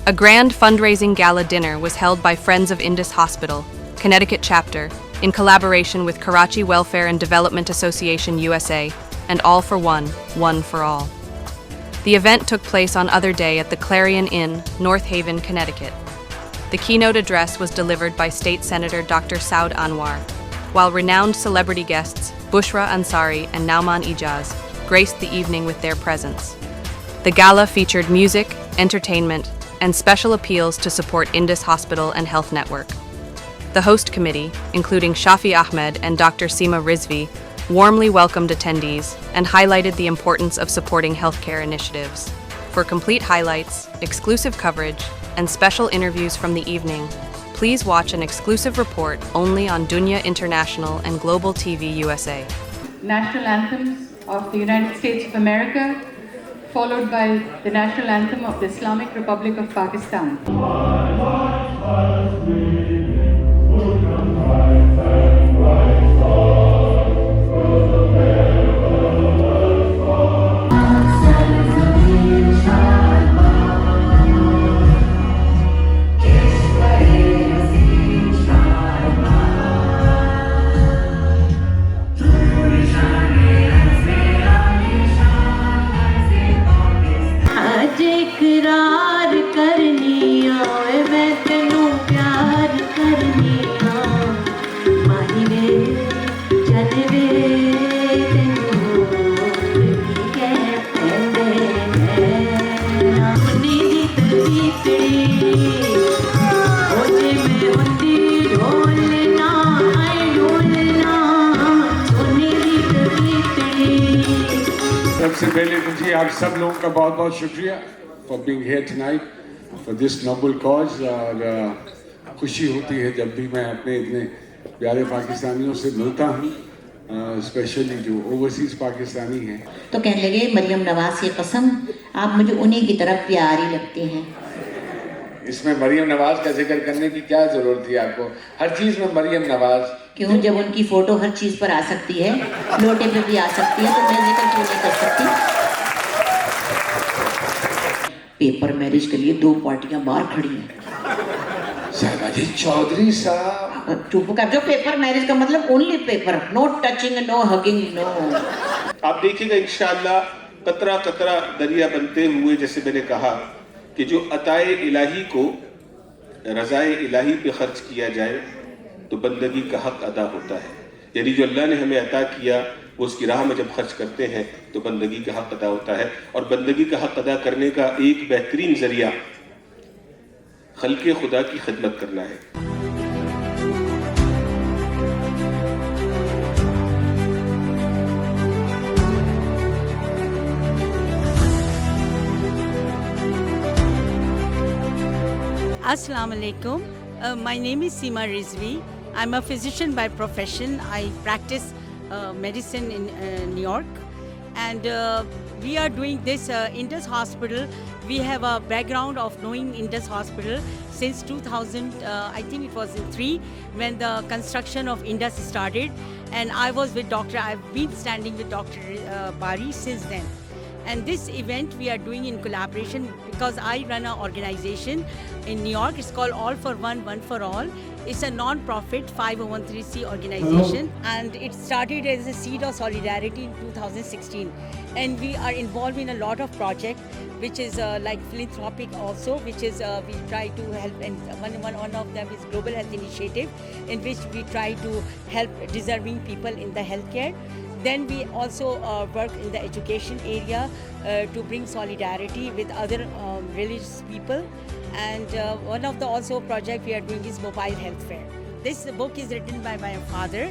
A grand fundraising gala dinner was held by Friends of Indus Hospital, Connecticut chapter, in collaboration with Karachi Welfare and Development Association USA and All for One, One for All. The event took place on Other Day at the Clarion Inn, North Haven, Connecticut. The keynote address was delivered by State Senator Dr. Saud Anwar, while renowned celebrity guests Bushra Ansari and Nauman Ijaz graced the evening with their presence. The gala featured music, entertainment, and special appeals to support Indus Hospital and Health Network. The host committee, including Shafi Ahmed and Dr. Seema Rizvi, warmly welcomed attendees and highlighted the importance of supporting healthcare initiatives. For complete highlights, exclusive coverage, and special interviews from the evening, please watch an exclusive report only on Dunya International and Global TV USA. National anthems of the United States of America, followed by the national anthem of the Islamic Republic of Pakistan. सबसे पहले मुझे आप सब लोगों का बहुत बहुत शुक्रिया for being here tonight for this noble cause और खुशी होती है जब भी मैं अपने इतने प्यारे पाकिस्तानियों से मिलता हूँ स्पेशली जो ओवरसीज पाकिस्तानी हैं। तो कहने लगे मरियम नवाज की कसम आप मुझे उन्हीं की तरफ प्यारी लगती हैं। इसमें मरियम नवाज का जिक्र करने की क्या जरूरत थी आपको? हर चीज में मरियम नवाज क्यों? जब उनकी फोटो हर चीज पर आ सकती है, लोटे पे भी आ सकती है, तो मैं जिक्र क्यों नहीं कर सकती? पेपर मैरिज के लिए दो पार्टियां बाहर खड़ी हैं। शहबाजी चौधरी साहब चुप कर जाओ। पेपर मैरिज का मतलब only paper, no touching, no hugging, no. आप देखिएगा इंशाअल्लाह कतरा कतरा दरिया बनते हुए, जैसे मैंने कहा कि जो अताए इलाही को रज़ाए इलाही पे खर्च किया जाए तो बंदगी का हक अदा होता है। यानी जो अल्लाह ने हमें अता किया वो उसकी राह में जब खर्च करते हैं तो बंदगी का हक अदा होता है। और बंदगी का हक अदा करने का एक बेहतरीन जरिया खल्क़े खुदा की खिदमत करना है। Assalamu alaikum. My name is Seema Rizvi. I'm a physician by profession. I practice medicine in New York. And we are doing this Indus Hospital. We have a background of knowing Indus Hospital since 2000, I think it was in 3, when the construction of Indus started. And I was with I've been standing with Dr. Bari since then. And this event we are doing in collaboration because I run an organization in New York. It's called All for One, One for All. It's a non-profit 501(c) organization. And it started as a seed of solidarity in 2016. And we are involved in a lot of projects, which is like philanthropic also, which is we try to help. And one of them is Global Health Initiative, in which we try to help deserving people in the healthcare. Then we also work in the education area to bring solidarity with other religious people. And one of the also project we are doing is mobile health fair. This book is written by my father,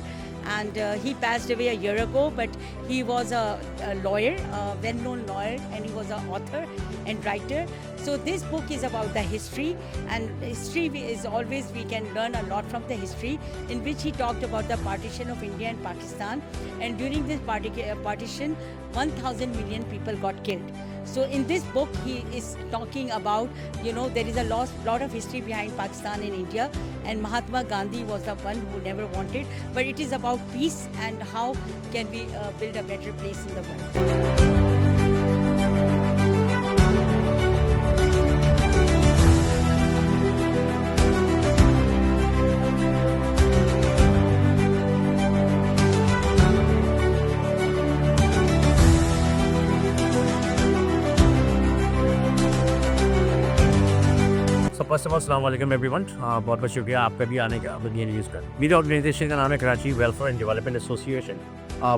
and he passed away a year ago, but he was a lawyer, a well-known lawyer, and he was an author and writer. So this book is about the history, and history is always, we can learn a lot from the history, in which he talked about the partition of India and Pakistan. And during this partition, 1,000 million people got killed. So in this book, he is talking about, there is a lot of history behind Pakistan and India, and Mahatma Gandhi was the one who never wanted, but it is about peace and how can we build a better place in the world. First of all अस्सलाम वालेकुम everyone, बहुत बहुत शुक्रिया आपका भी आने का ये न्यूज़ का। मेरी ऑर्गेनाइजेशन का नाम है Karachi welfare and development association.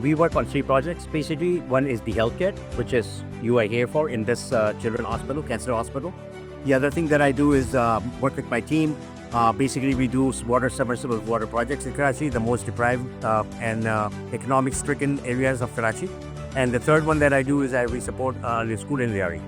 We work on 3 projects basically. One is the healthcare, which is you are here for in this children's hospital, cancer hospital. The other thing that I do is work with my team. Basically, we do water submersible water projects in Karachi, the most deprived and economic stricken areas of Karachi. And the third one that I do is we support the school in Riyari,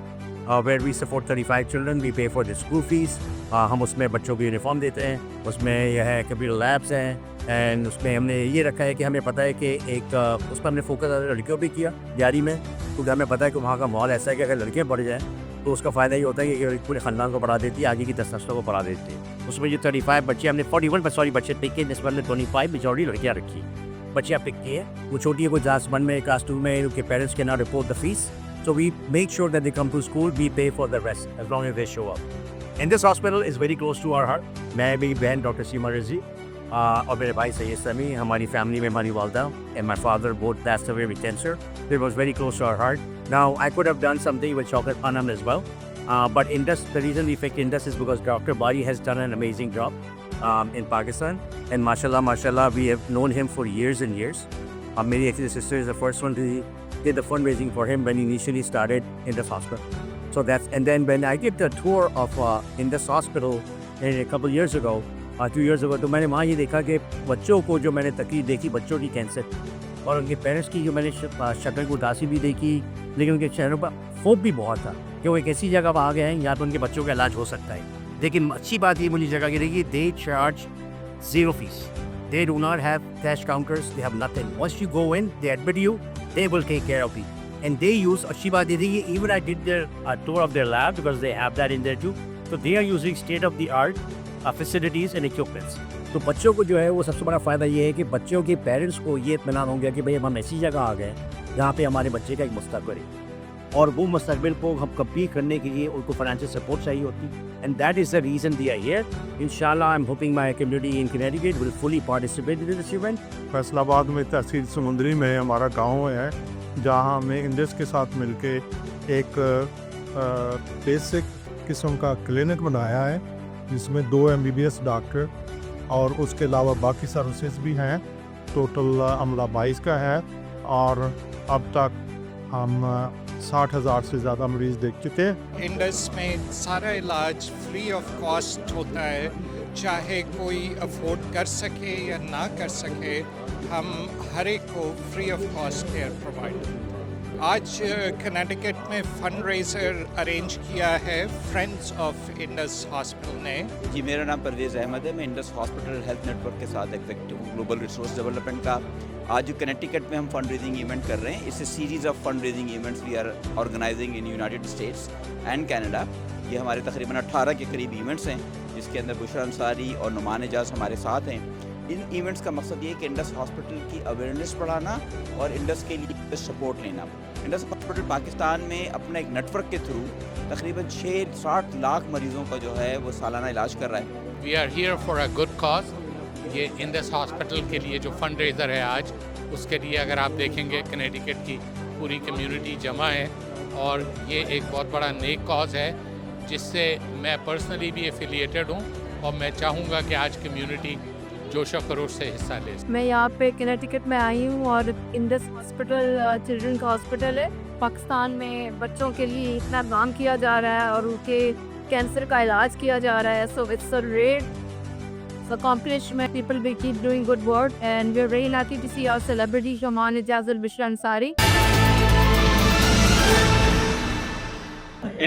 where we support 35 children. We pay for the school fees. हम उसमें बच्चों को uniform देते हैं, उसमें यह है computer labs हैं, एंड उसमें हमने ये रखा है कि हमें पता है कि एक उस पर हमने फोकस लड़कियों पे किया Riyari में, क्योंकि हमें पता है कि वहाँ का माहौल ऐसा है कि अगर लड़कियाँ पढ़ जाएँ तो उसका फ़ायदा ये होता है कि पूरे ख़ानदान को पढ़ा देती है, आगे की 10 नस्लों को पढ़ा देती है। उसमें जो 35 बच्चे हमने 41 बच्चे पिक किए, जिसमें हमने 25 मेजॉरिटी लड़कियाँ रखी। बच्चियाँ पिक किए, वो छोटी है, कोई क्लास 1 में क्लास 2 में, उनके पेरेंट्स के ना report the fees, so we make sure that they come to school, we pay for the rest as long as they show up. And this hospital is very close to our heart. मैं मेरी बहन doctor सीमा रिजवी और मेरे भाई सैयद समी, हमारी family में हमारी वालदा and my father both passed away with cancer. It was very close to our heart. Now I could have done something with Shaukat Khanam as well, but Indus, the reason we picked Indus is because Dr. Bari has done an amazing job in Pakistan, and mashallah we have known him for years and years. मेरी actually sister is the first one to did the fundraising for him when he initially started Indus Hospital. So that's, and then when I did the tour of Indus Hospital a couple years ago, 2 years ago, तो मैंने वहाँ ये देखा कि बच्चों को जो मैंने तकलीफ देखी, बच्चों की कैंसर और उनके पेरेंट्स की जो मैंने शक्ल को उदासी भी देखी, लेकिन उनके चेहरों पर होप भी बहुत था कि वो एक ऐसी जगह पर आ गए हैं यहाँ पर उनके बच्चों का इलाज हो सकता है। लेकिन अच्छी बात ये मुझे जगह की रही, they charge 0 fees. They do not have cash counters, they have nothing. Once you go in, they admit you, they will take care of you. And they use, अच्छी बात ये थी, even I did their tour of their lab because they have that in there too. So they are using state of the art facilities and equipments. तो बच्चों को जो है वो सबसे बड़ा फ़ायदा ये है कि बच्चों के पेरेंट्स को ये इत्मीनान हो गया कि भाई हम ऐसी जगह आ गए जहाँ पे हमारे बच्चे का एक मुस्तकबिल है, और वो मुस्तकबिल को हम कम्पीट करने के लिए उनको फाइनेंशियल सपोर्ट चाहिए होती है, and that is the reason they are here. इंशाल्लाह I am hoping my community in Connecticut will fully participate in this event. Faisalabad में तहसील समुंदरी में हमारा गांव है, जहां हमने इंडस के साथ मिलके एक बेसिक किस्म का क्लिनिक बनाया है, जिसमें 2 MBBS डॉक्टर और उसके अलावा बाकी सर्विसेज भी हैं। टोटल अमला 22 का है, और अब तक हम 60,000 से ज़्यादा मरीज़ देख चुके हैं। इंडस में सारा इलाज फ्री ऑफ कॉस्ट होता है, चाहे कोई अफोर्ड कर सके या ना कर सके, हम हर एक को free of cost care provide. आज कनेटिकट में फंड रेजर अरेंज किया है फ्रेंड्स ऑफ इंडस हॉस्पिटल ने। जी, मेरा नाम परवेज़ अहमद है, मैं इंडस हॉस्पिटल हेल्थ नेटवर्क के साथ एग्जीक्यूटिव ग्लोबल रिसोर्स डेवलपमेंट का। आज जो कनेटिकट में हम फंड रेजिंग इवेंट कर रहे हैं, इस series of fund raising events we are organising in United States and Canada. ये हमारे तकरीबन 18 के करीब इवेंट्स हैं, जिसके अंदर बुशरा अंसारी और नुमान एजाज हमारे साथ हैं। इन इवेंट्स का मकसद ये है कि इंडस हॉस्पिटल की अवेयरनेस बढ़ाना और इंडस के लिए सपोर्ट लेना। इंडस हॉस्पिटल पाकिस्तान में अपने एक नेटवर्क के थ्रू तकरीबन 6-7 लाख मरीज़ों का जो है वो सालाना इलाज कर रहा है। We are here for a good cause. ये इंडस हॉस्पिटल के लिए जो फंड रेजर है आज, उसके लिए अगर आप देखेंगे कनेटिकट की पूरी कम्युनिटी जमा है, और ये एक बहुत बड़ा नेक कॉज है जिससे मैं पर्सनली भी एफिलिएटेड हूँ, और मैं चाहूँगा कि आज कम्युनिटी जोशो खरोश से हिस्सा ले। मैं यहाँ पे कनेटिकट में आई हूँ, और इंडस हॉस्पिटल चिल्ड्रन का हॉस्पिटल है। पाकिस्तान में बच्चों के लिए इतना काम किया जा रहा है और उनके कैंसर का इलाज किया जा रहा है। So it's a great accomplishment. People will keep doing good work, and we're very lucky to see our celebrity Shaman Ijaz al-Bishra Ansari.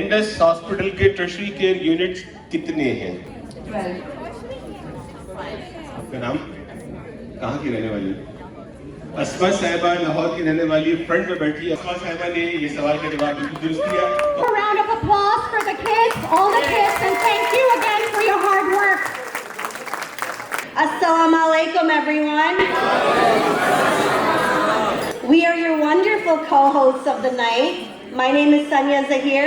Indus hospital के टर्शरी केयर यूनिट्स कितने हैं? 12. आपका नाम? कहाँ की रहने वाली? अस्मा साहिबा लाहौर की रहने वाली, फ्रंट में बैठी है। अस्मा साहिबा ने ये सवाल का जवाब बिल्कुल दुरुस्त किया। A round of applause for the kids, all the kids, and thank you again for your hard work. Assalamu alaikum, everyone. We are your wonderful co-hosts of the night. My name is Sanya Zahir.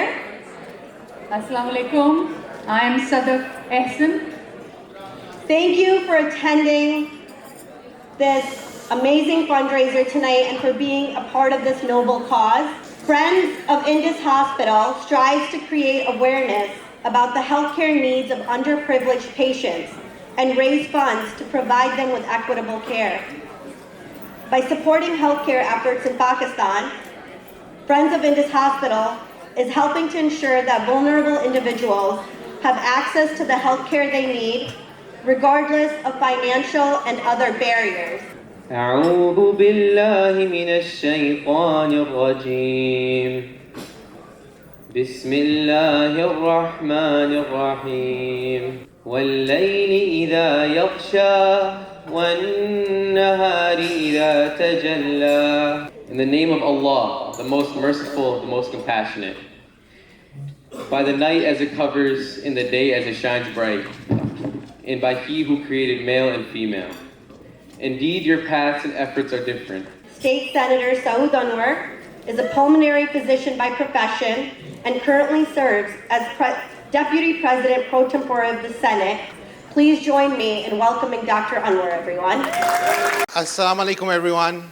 Assalamu alaikum. I am Sadaf Ehsan. Thank you for attending this amazing fundraiser tonight and for being a part of this noble cause. Friends of Indus Hospital strives to create awareness about the healthcare needs of underprivileged patients and raise funds to provide them with equitable care. By supporting healthcare efforts in Pakistan, Friends of Indus Hospital is helping to ensure that vulnerable individuals have access to the healthcare they need, regardless of financial and other barriers. أعوذ بالله من الشيطان الرجيم بسم الله الرحمن الرحيم والليل إذا يغشى والنهار إذا تجلى. In the name of Allah, the most merciful, the most compassionate. By the night as it covers, in the day as it shines bright, and by He who created male and female. Indeed, your paths and efforts are different. State Senator Saud Anwar is a pulmonary physician by profession and currently serves as Deputy President pro tempore of the Senate. Please join me in welcoming Dr. Anwar, everyone. Assalamu alaikum, everyone.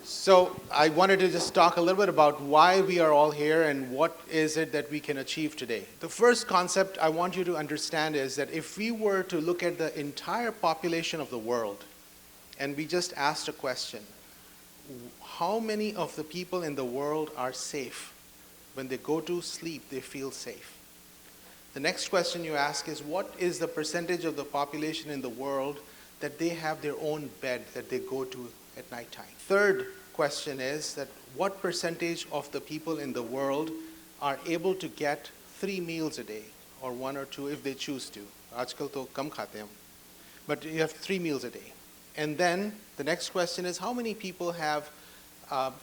So I wanted to just talk a little bit about why we are all here and what is it that we can achieve today. The first concept I want you to understand is that if we were to look at the entire population of the world and we just asked a question, how many of the people in the world are safe? When they go to sleep, they feel safe. The next question you ask is, what is the percentage of the population in the world that they have their own bed that they go to at nighttime? Third question is that what percentage of the people in the world are able to get 3 meals a day, or 1 or 2 if they choose to. Aajkal to kam khate hum. But you have 3 meals a day. And then the next question is, how many people have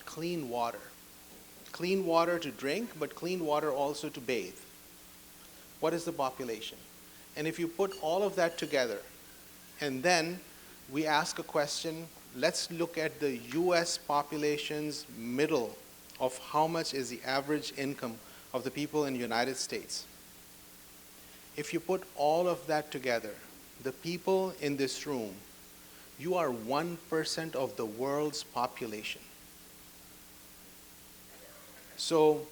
clean water? Clean water to drink, but clean water also to bathe. What is the population? And if you put all of that together, and then we ask a question, let's look at the US population's middle of how much is the average income of the people in the United States. If you put all of that together, the people in this room, you are 1% of the world's population. So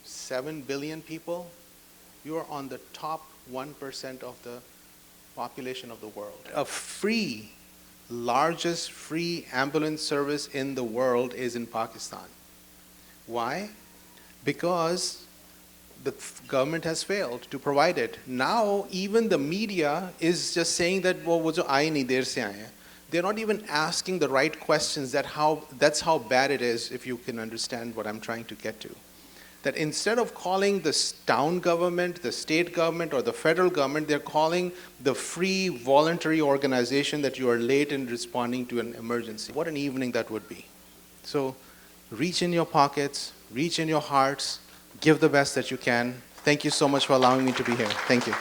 7 billion people, you are on the top 1% of the population of the world. A largest free ambulance service in the world is in Pakistan. Why? Because the government has failed to provide it. Now, even the media is just saying that, well, wo jo aaye nahi der se aaye. They're not even asking the right questions. That's how bad it is, if you can understand what I'm trying to get to. That instead of calling the town government, the state government, or the federal government, they're calling the free voluntary organization that you are late in responding to an emergency. What an evening that would be. So reach in your pockets, reach in your hearts, give the best that you can. Thank you so much for allowing me to be here. Thank you.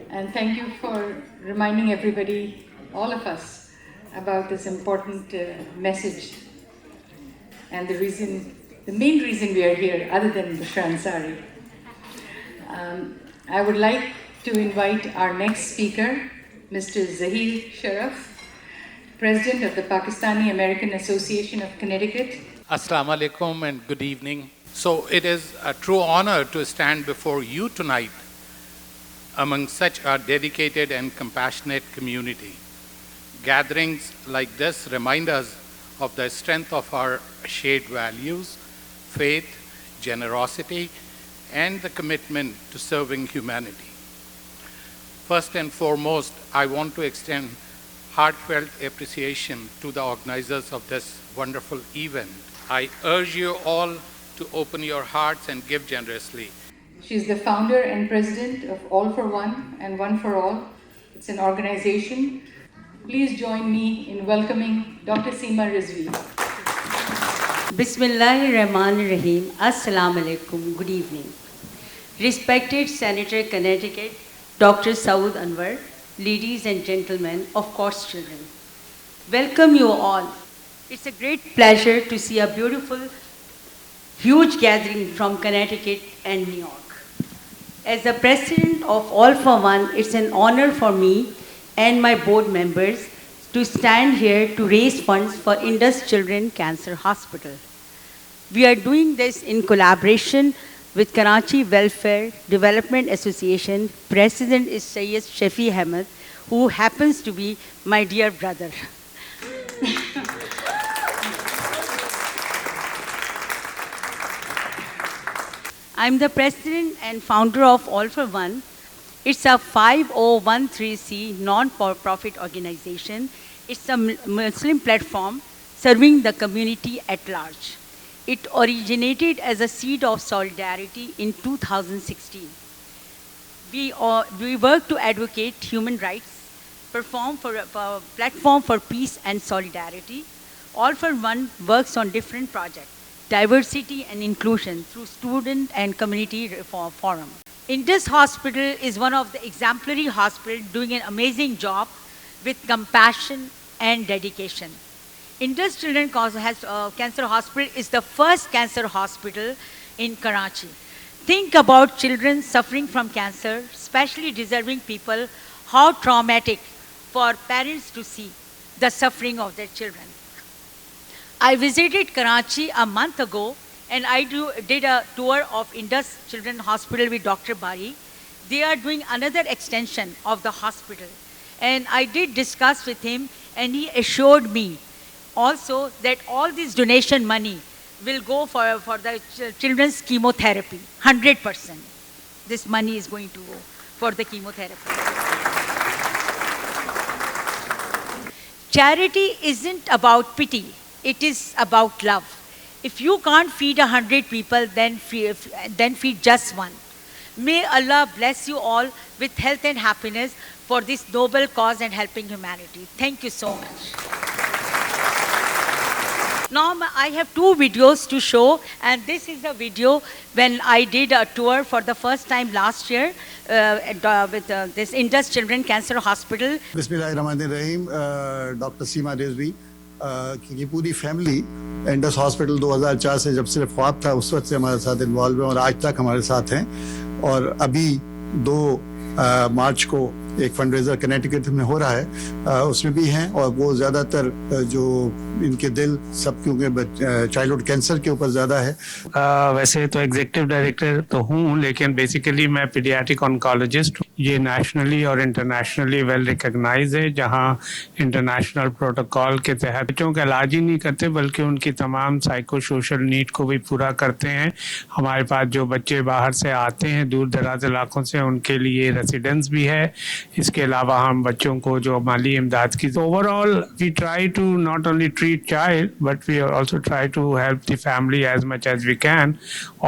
And thank you for reminding everybody, all of us, about this important message and the main reason we are here, other than Bushra Ansari. I would like to invite our next speaker, Mr. Zahir Sharaf, President of the Pakistani American Association of Connecticut. Assalamu alaikum and good evening. So it is a true honor to stand before you tonight among such a dedicated and compassionate community. Gatherings like this remind us of the strength of our shared values, faith, generosity, and the commitment to serving humanity. First and foremost, I want to extend heartfelt appreciation to the organizers of this wonderful event. I urge you all to open your hearts and give generously. She's the founder and president of All for One and One for All. It's an organization. Please join me in welcoming Dr. Seema Rizvi. Bismillahirrahmanirrahim. Assalamu alaikum. Good evening. Respected Senator Connecticut, Dr. Saud Anwar, ladies and gentlemen, of course children. Welcome you all. It's a great pleasure to see a beautiful, huge gathering from Connecticut and New York. As the president of All for One, it's an honor for me and my board members to stand here to raise funds for Indus Children Cancer Hospital. We are doing this in collaboration with Karachi Welfare Development Association. President is Syed Shafi Ahmed, who happens to be my dear brother. I'm the president and founder of All for One. It's a 5013C non-profit organization. It's a Muslim platform serving the community at large. It originated as a seed of solidarity in 2016. We work to advocate human rights, perform for a platform for peace and solidarity. All for One works on different projects, diversity and inclusion through student and community reform forum. Indus Hospital is one of the exemplary hospitals doing an amazing job with compassion and dedication. Indus Children's Cancer Hospital is the first cancer hospital in Karachi. Think about children suffering from cancer, especially deserving people, how traumatic for parents to see the suffering of their children. I visited Karachi a month ago and I did a tour of Indus Children's Hospital with Dr. Bari. They are doing another extension of the hospital. And I did discuss with him and he assured me also that all this donation money will go for the children's chemotherapy, 100%. This money is going to go for the chemotherapy. Charity isn't about pity, it is about love. If you can't feed 100 people, then feed just one. May Allah bless you all with health and happiness for this noble cause and helping humanity. Thank you so much. Now I have two videos to show, and this is a video when I did a tour for the first time last year with this Indus Children's Cancer Hospital. Bismillahirrahmanirrahim, Dr. Seema Rizvi की पूरी family Indus hospital 2004 से जब सिर्फ ख्वाब था उस वक्त से हमारे साथ इन्वॉल्व है और आज तक हमारे साथ हैं और अभी 2 मार्च को एक फंडरेजर कनेटिकट में हो रहा है उसमें भी हैं और वो ज़्यादातर जो इनके दिल सब क्योंकि चाइल्डहुड कैंसर के ऊपर ज़्यादा है। वैसे तो एग्जीक्यूटिव डायरेक्टर तो हूँ लेकिन बेसिकली मैं पीडियाट्रिक ऑन्कोलॉजिस्ट हूँ। ये नेशनली और इंटरनेशनली वेल रिकॉग्नाइज है जहाँ इंटरनेशनल प्रोटोकॉल के तहत बच्चों का इलाज ही नहीं करते बल्कि उनकी तमाम साइको सोशल नीड को भी पूरा करते हैं। हमारे पास जो बच्चे बाहर से आते हैं दूर दराज इलाकों से उनके लिए रेसिडेंस भी है। इसके अलावा हम बच्चों को जो माली इमदाद की overall we try to not only treat child but we also try to help the family as much as we can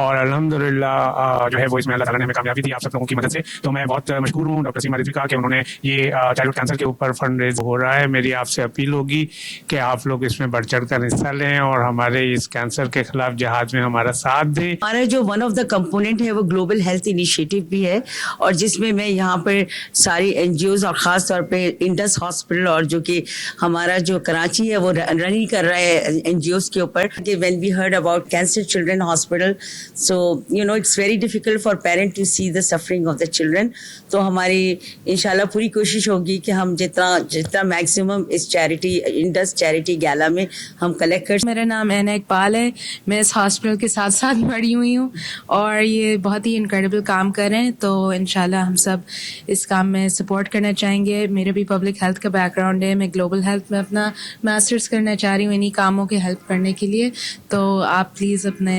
और अल्हम्दुलिल्लाह जो है वो इसमें अल्लाह ताला ने हमें कामयाबी दी आप सब लोगों की मदद से। तो मैं बहुत मशकूर हूँ डॉक्टर सीमा रिजवी का कि उन्होंने ये चाइल्डहुड कैंसर के ऊपर फंड रेज हो रहा है। मेरी आपसे अपील होगी कि आप लोग इसमें बढ़ चढ़ कर हिस्सा लें और हमारे इस कैंसर के खिलाफ जहाज में हमारा साथ दें। हमारा जो वन ऑफ द कंपोनेंट है वो ग्लोबल हेल्थ इनिशिएटिव भी है और जिसमें मैं यहाँ पर सारी एनजीओज और ख़ास तौर पे इंडस हॉस्पिटल और जो कि हमारा जो कराची है वो रनिंग कर रहा है एनजीओज के ऊपर कि when we heard about cancer children hospital so you know it's very difficult for parent to see the suffering of the children. तो हमारी इंशाल्लाह पूरी कोशिश होगी कि हम जितना मैक्सिमम इस चैरिटी इंडस चैरिटी गैला में हम कलेक्ट कर। मेरा नाम एना इकबाल है, मैं इस हॉस्पिटल के साथ साथ बड़ी हुई हूँ और ये बहुत ही इनक्रेडिबल काम कर रहे हैं तो इंशाल्लाह हम सब इस काम में सपोर्ट करना चाहेंगे। मेरा भी पब्लिक हेल्थ का बैकग्राउंड है, मैं ग्लोबल हेल्थ में अपना मास्टर्स करना चाह रही हूँ इन्हीं कामों के हेल्प करने के लिए। तो आप प्लीज़ अपने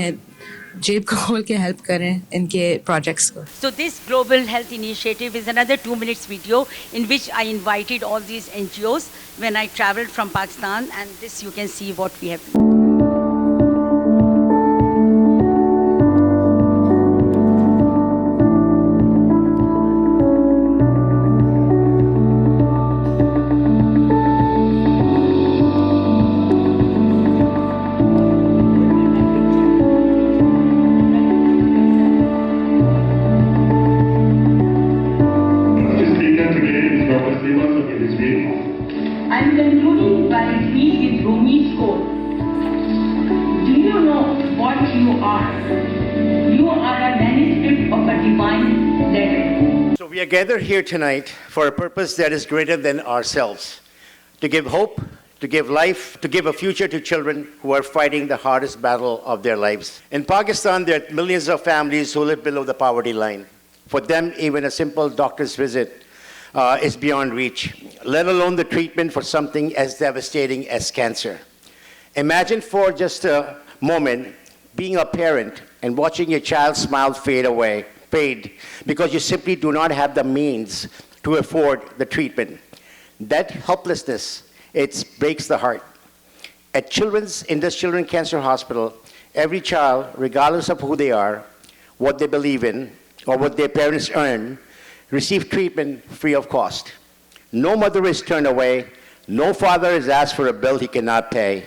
जेब को खोल के हेल्प करें इनके प्रोजेक्ट्स को। So this global health initiative is another 2 minutes video in which I invited all these NGOs when I traveled from Pakistan and this you can see what we have. I'm concluding by speech with Rumi's quote. Do you know what you are? You are a manuscript of a divine letter. So we are gathered here tonight for a purpose that is greater than ourselves, to give hope to give life, to give a future to children who are fighting the hardest battle of their lives. In Pakistan, there are millions of families who live below the poverty line. For them, even a simple doctor's visit is beyond reach, let alone the treatment for something as devastating as cancer. Imagine for just a moment being a parent and watching your child's smile fade because you simply do not have the means to afford the treatment. That helplessness, it breaks the heart. At Indus Children's Cancer Hospital, every child, regardless of who they are, what they believe in, or what their parents earn, receive treatment free of cost. No mother is turned away. No father is asked for a bill he cannot pay.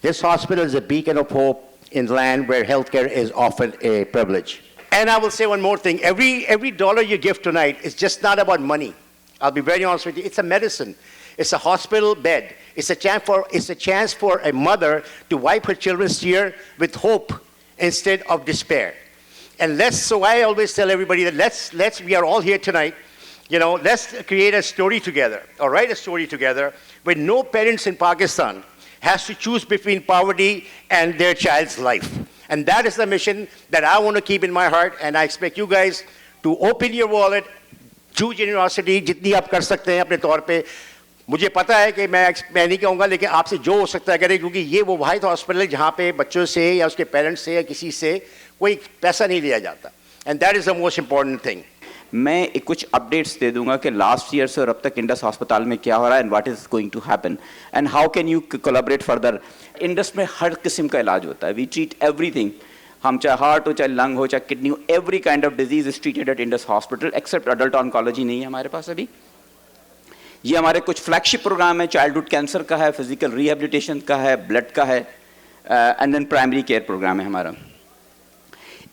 This hospital is a beacon of hope in land where healthcare is often a privilege. And I will say one more thing. Every dollar you give tonight is just not about money. I'll be very honest with you. It's a medicine. It's a hospital bed. It's a chance for a mother to wipe her children's tears with hope instead of despair. And so I always tell everybody that we are all here tonight, let's create a story together, or write a story together, where no parents in Pakistan has to choose between poverty and their child's life. And that is the mission that I want to keep in my heart, and I expect you guys to open your wallet, do generosity, जितनी आप कर सकते हैं अपने तौर पे. मुझे पता है कि मैं नहीं कहूँगा, लेकिन आपसे जो हो सकता है करें, क्योंकि ये वो वाहिद हॉस्पिटल है जहाँ पे बच्चों से या उसके पेरेंट्स से या किसी से कोई पैसा नहीं लिया जाता. And that is the most important thing. मैं कुछ अपडेट्स दे दूंगा कि लास्ट ईयर से और अब तक इंडस अस्पताल में क्या हो रहा है and what is going to happen and how can you collaborate further. Indus में हर किस्म का इलाज होता है. We treat everything. हम चाहे हार्ट हो, चाहे लंग हो, चाहे किडनी हो, every kind of disease is treated at Indus hospital except adult oncology नहीं है हमारे पास अभी. ये हमारे कुछ फ्लैगशिप प्रोग्राम है. चाइल्डहुड कैंसर का है, फिजिकल रिहेबिलिटेशन का है, ब्लड का है, and then primary care programme है हमारा.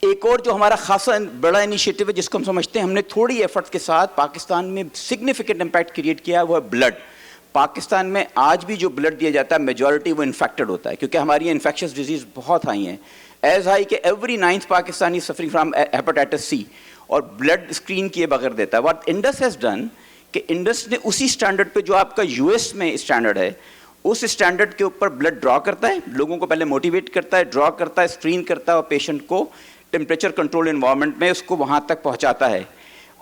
एक और जो हमारा खासा बड़ा इनिशिएटिव है जिसको हम समझते हैं हमने थोड़ी एफर्ट के साथ पाकिस्तान में सिग्निफिकेंट इम्पैक्ट क्रिएट किया है, वो है ब्लड. पाकिस्तान में आज भी जो ब्लड दिया जाता है मेजॉरिटी वो इन्फेक्टेड होता है, क्योंकि हमारी इन्फेक्शियस डिजीज़ बहुत हाई हैं. एज हाई कि every 9th Pakistani suffering from hepatitis C, और ब्लड स्क्रीन किए बगैर देता है. व्हाट इंडस हैज़ डन कि इंडस ने उसी स्टैंडर्ड पे जो आपका यूएस में स्टैंडर्ड है, उस स्टैंडर्ड के ऊपर ब्लड ड्रॉ करता है, लोगों को पहले मोटिवेट करता है, ड्रॉ करता है, स्क्रीन करता है और पेशेंट को टेम्परेचर कंट्रोल इन्वायरमेंट में उसको वहाँ तक पहुँचाता है.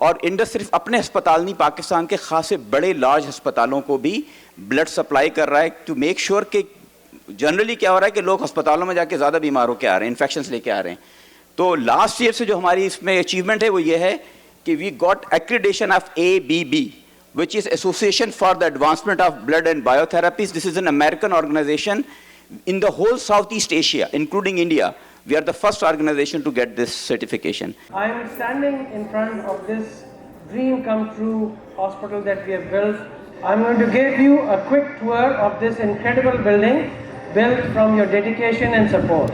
और इंडस सिर्फ अपने अस्पताल नहीं, पाकिस्तान के खासे बड़े लार्ज अस्पतालों को भी ब्लड सप्लाई कर रहा है टू मेक श्योर कि जनरली क्या हो रहा है कि लोग अस्पतालों में जाके ज़्यादा बीमार होकर आ रहे हैं, इन्फेक्शंस लेके आ रहे हैं. तो लास्ट ईयर से जो हमारी इसमें अचीवमेंट है वो ये है कि we got accreditation of ABB, which is Association for the Advancement of Blood and Biotherapies. This is an American organization in the whole Southeast Asia, including India. We are the first organization to get this certification. I am standing in front of this dream come true hospital that we have built. I'm going to give you a quick tour of this incredible building built from your dedication and support.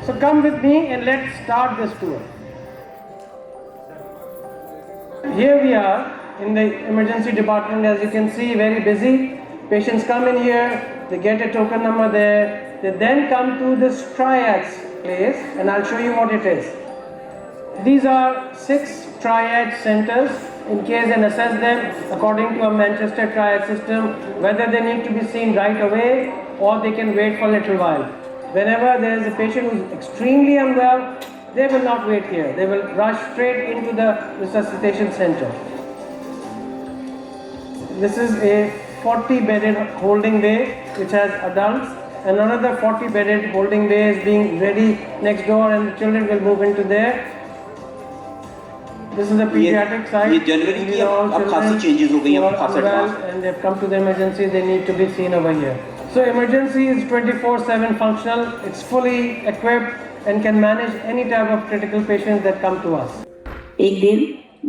So come with me and let's start this tour. Here we are in the emergency department. As you can see, very busy. Patients come in here, they get a token number there, they then come to this triads place, and I'll show you what it is. These are 6 triad centers in case and assess them according to a Manchester triad system, whether they need to be seen right away or they can wait for a little while. Whenever there is a patient who is extremely unwell, they will not wait here. They will rush straight into the resuscitation center. This is a 40-bedded holding bay which has adults, and another 40-bedded holding bay is being ready next door, and the children will move into there. This is a pediatric side. ये जनवरी की अब खासी changes हो गई हैं, खासा advance, and they've come to the emergency. They need to be seen over here. So emergency is 24/7 functional. It's fully equipped and can manage any type of critical patients that come to us. एक दिन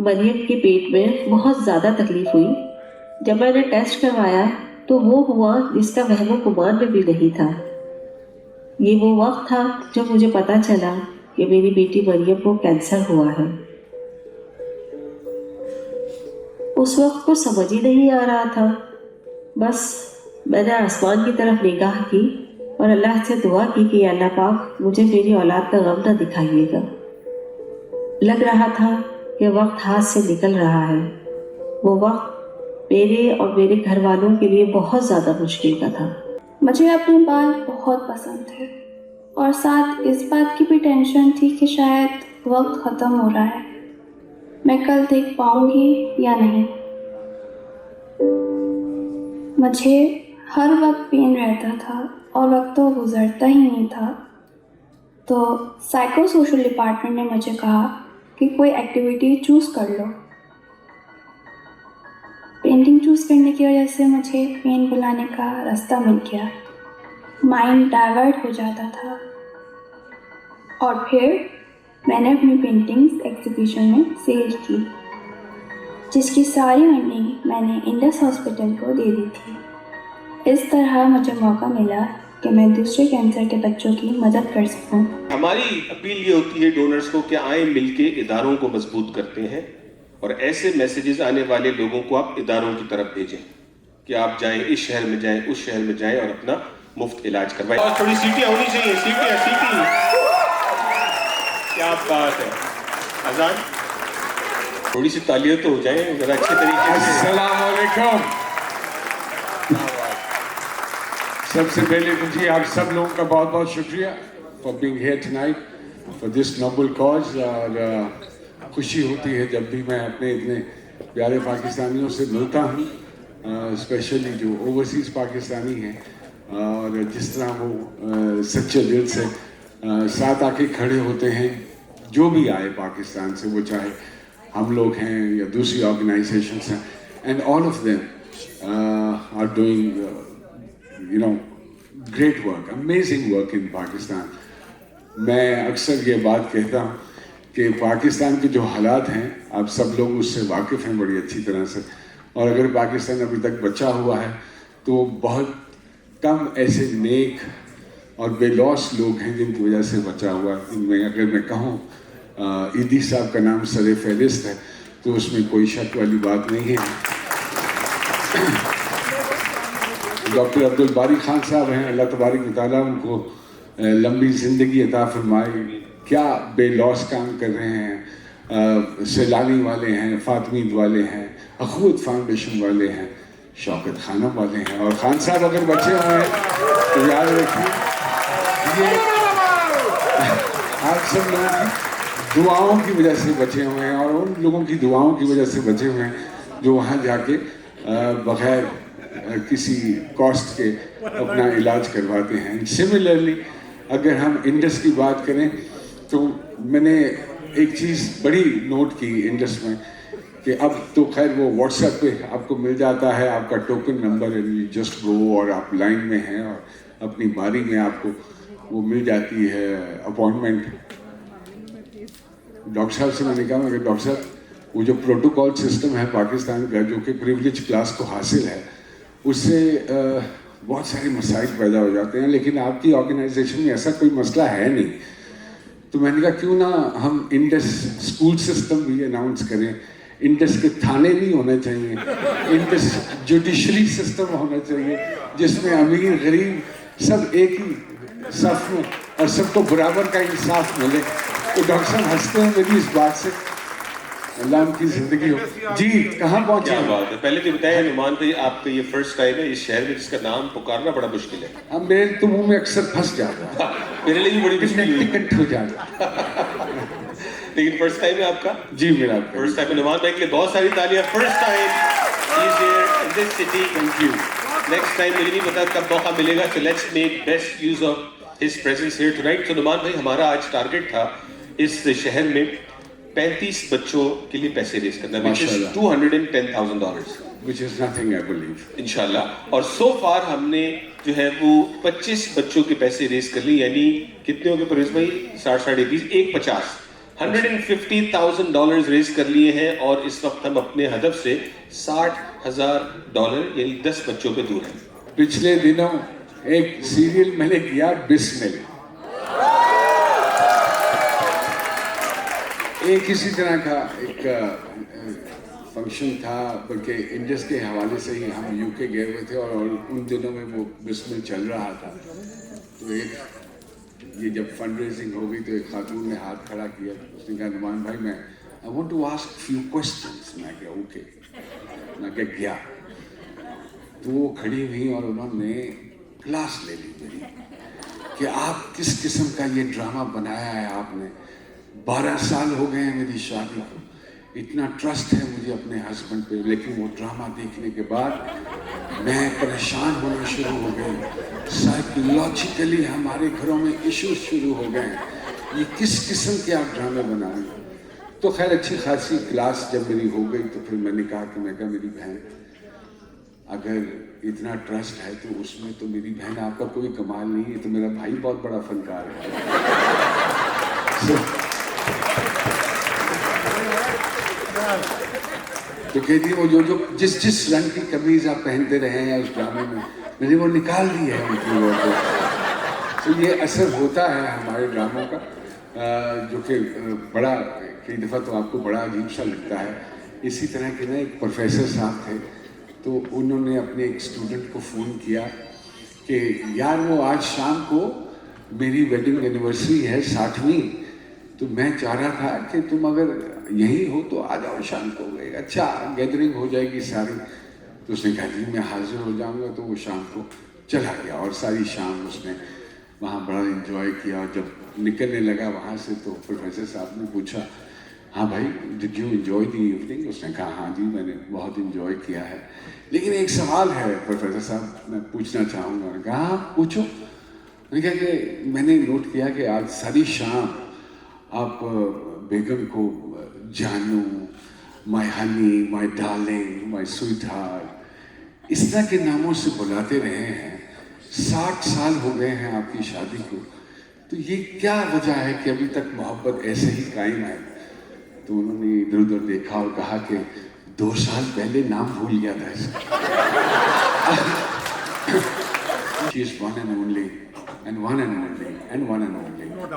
मरियम के पेट में बहुत ज़्यादा तकलीफ हुई. जब मैंने टेस्ट करवाया तो वो हुआ जिसका वहमो गुमान में भी नहीं था. ये वो वक्त था जब मुझे पता चला कि मेरी बेटी मरियम को कैंसर हुआ है. उस वक्त को समझ ही नहीं आ रहा था. बस मैंने आसमान की तरफ निगाह की और अल्लाह से दुआ की कि अल्लाह पाक मुझे मेरी औलाद का गम न दिखाइएगा. लग रहा था कि वक्त हाथ से निकल रहा है. वो वक्त मेरे और मेरे घर वालों के लिए बहुत ज़्यादा मुश्किल का था. मुझे अपने बाल बहुत पसंद थे और साथ इस बात की भी टेंशन थी कि शायद वक्त ख़त्म हो रहा है, मैं कल देख पाऊंगी या नहीं। मुझे हर वक्त पेन रहता था और वक्त तो गुजरता ही नहीं था। तो साइको सोशल डिपार्टमेंट ने मुझे कहा कि कोई एक्टिविटी चूज़ कर लो। पेंटिंग चूज़ करने की वजह से मुझे पेन बुलाने का रास्ता मिल गया, माइंड डाइवर्ट हो जाता था। और फिर मैंने अपनी पेंटिंग्स एग्जीबिशन में सेल की, जिसकी सारी मनी मैंने इंडस हॉस्पिटल को दे दी थी। इस तरह मुझे मौका मिला कि मैं दूसरे कैंसर के बच्चों की मदद कर सकूं। हमारी अपील ये होती है डोनर्स को कि आए मिलके इदारों को मजबूत करते हैं और ऐसे मैसेजेस आने वाले लोगों को आप इदारों की तरफ भेजें कि आप जाएं, इस शहर में जाएं, उस शहर में जाएं और अपना मुफ्त इलाज करवाएं। और थोड़ी सीटियां होनी चाहिए, सीटियां। क्या बात है, अजान थोड़ी सी तालियां तो हो जाए जरा अच्छे तरीके से। अस्सलाम वालेकुम। सबसे पहले मुझे आप सब लोगों का बहुत बहुत शुक्रिया for being here tonight for this noble cause. और खुशी होती है जब भी मैं अपने इतने प्यारे पाकिस्तानियों से मिलता हूँ, स्पेशली जो ओवरसीज़ पाकिस्तानी हैं, और जिस तरह वो सच्चे दिल से साथ आके खड़े होते हैं। जो भी आए पाकिस्तान से, वो चाहे हम लोग हैं या दूसरी ऑर्गेनाइजेशंस हैं, and all of them are doing great work, amazing work in Pakistan. मैं अक्सर ये बात कहता हूँ कि पाकिस्तान के जो हालात हैं, आप सब लोग उससे वाकिफ़ हैं बड़ी अच्छी तरह से, और अगर पाकिस्तान अभी तक बचा हुआ है तो बहुत कम ऐसे नेक और बेलौस लोग हैं जिनकी वजह से बचा हुआ है। इनमें अगर मैं कहूँ ईदी साहब का नाम सरे फहरिस्त है तो उसमें कोई शक वाली बात नहीं है। डॉक्टर अब्दुल बारी खान साहब हैं, अल्लाह तबारक व तआला उनको लंबी ज़िंदगी अता फरमाए, क्या बेलौस काम कर रहे हैं। सैलानी वाले हैं, फातमीद वाले हैं, अखूत फाउंडेशन वाले हैं, शौकत खानम वाले हैं, और खान साहब अगर बचे हुए हैं तो याद रखें ये आप सब लोगों की दुआओं की वजह से बचे हुए हैं, और उन लोगों की दुआओं की वजह से बचे हुए हैं जो वहाँ जाके बग़ैर किसी कॉस्ट के अपना इलाज करवाते हैं। सिमिलरली अगर हम इंडस की बात करें तो मैंने एक चीज़ बड़ी नोट की इंडस में कि अब तो खैर वो व्हाट्सएप पे आपको मिल जाता है आपका token number, and just go, और आप लाइन में हैं और अपनी बारी में आपको वो मिल जाती है अपॉइंटमेंट। डॉक्टर साहब से मैंने कहा, मगर डॉक्टर साहब वो जो प्रोटोकॉल सिस्टम है पाकिस्तान का, जो कि प्रिविलेज क्लास को हासिल है, उससे बहुत सारे मसाइल पैदा हो जाते हैं, लेकिन आपकी ऑर्गेनाइजेशन में ऐसा कोई मसला है नहीं। तो मैंने कहा क्यों ना हम इंडस स्कूल सिस्टम भी अनाउंस करें, इंडस के थाने भी होने चाहिए, इंडस जुडिशरी सिस्टम होना चाहिए जिसमें अमीर गरीब सब एक ही सफ में और सबको बराबर का इंसाफ मिले। तो डॉक्टर साहब हंसते हैं मेरी इस बात से, अल्लाह उनकी जिंदगी हो। जी कहाँ पहुँचे? क्या बात है। पहले तो बताया नुमान भाई, आपका ये फर्स्ट टाइम है इस शहर में जिसका नाम पुकारना बड़ा मुश्किल है। अब मेरे तो मुंह में अक्सर फंस जाता है, मेरे लिए भी बड़ी मुश्किल हुई, टिकट हो जाता लेकिन फर्स्ट टाइम है आपका। जी मेरा फर्स्ट टाइम है। नुमान भाई के लिए बहुत सारी तालियां। First time is here in this city. Thank you. Next time मुझे नहीं पता कब मौका मिलेगा, so let's make best use of his presence here tonight। तो नुमान भाई, हमारा आज टारगेट था इस शहर में 35 बच्चों के लिए पैसे रेज करना, which is $210,000, which is nothing, I believe, इंशाल्लाह। और so far हमने जो है वो 25 बच्चों के पैसे रेज कर लिए, यानी कितने हो गए परवेज भाई? 60-20, 150, $150,000 रेज कर लिए हैं, और इस वक्त हम अपने हदफ से $60,000 यानी 10 बच्चों पे दूर हैं। पिछले दिनों एक सीरियल मैंने किया बिस्मिल, एक इसी तरह का एक फंक्शन था, बल्कि इंडस के हवाले से ही हम यूके गए हुए थे, और उन दिनों में वो बिस्मिल चल रहा था। तो एक ये जब फंड रेजिंग हो गई तो एक खातून ने हाथ खड़ा किया, उसने कहा नुमान भाई मैं I want to ask few questions. मैं क्या ओके, मैं क्या गया, तो वो खड़ी हुई और उन्होंने क्लास ले ली मेरी कि आप किस किस्म का ये ड्रामा बनाया है आपने। 12 साल हो गए हैं मेरी शादी को, इतना ट्रस्ट है मुझे अपने हस्बैंड पे, लेकिन वो ड्रामा देखने के बाद मैं परेशान होना शुरू हो गई। साइकोलॉजिकली हमारे घरों में इश्यूज शुरू हो गए हैं, ये किस किस्म के आप ड्रामे बना रहे हैं। तो खैर अच्छी खासी क्लास जब मेरी हो गई तो फिर मैंने कहा कि मैं कहा मेरी बहन, अगर इतना ट्रस्ट है तो उसमें तो मेरी बहन आपका कोई कमाल नहीं है, तो मेरा भाई बहुत बड़ा फनकार है। तो कहती वो जो जिस रंग की कमीज आप पहनते रहे हैं उस ड्रामे में, मैंने वो निकाल दी है उनकी वो। तो ये असर होता है हमारे ड्रामों का, जो कि बड़ा कई दफ़ा तो आपको बड़ा अजीब सा लगता है। इसी तरह के ना एक प्रोफेसर साहब थे, तो उन्होंने अपने एक स्टूडेंट को फ़ोन किया कि यार वो आज शाम को मेरी वेडिंग एनिवर्सरी है 60वीं, तो मैं चाह रहा था कि तुम अगर यहीं हो तो आ जाओ शाम को, अच्छा गैदरिंग हो जाएगी सारी। तो उसने कहा जी मैं हाजिर हो जाऊंगा। तो वो शाम को चला गया और सारी शाम उसने वहाँ बड़ा एंजॉय किया। और जब निकलने लगा वहाँ से तो प्रोफेसर साहब ने पूछा, हाँ भाई did you enjoy the evening? उसने कहा हाँ जी मैंने बहुत एंजॉय किया है, लेकिन एक सवाल है प्रोफेसर साहब मैं पूछना चाहूँगा। उन्होंने कहा हाँ पूछो। मैंने कहा कि मैंने नोट किया कि आज सारी शाम आप बेगम को जानू, my Honey, my darling, my sweet heart इस तरह के नामों से बुलाते रहे हैं। 60 साल हो गए हैं आपकी शादी को, तो ये क्या वजह है कि अभी तक मोहब्बत ऐसे ही कायम है? तो उन्होंने इधर उधर देखा और कहा कि 2 साल पहले नाम भूल गया था इसका। She is one and only, and one and only, and one and only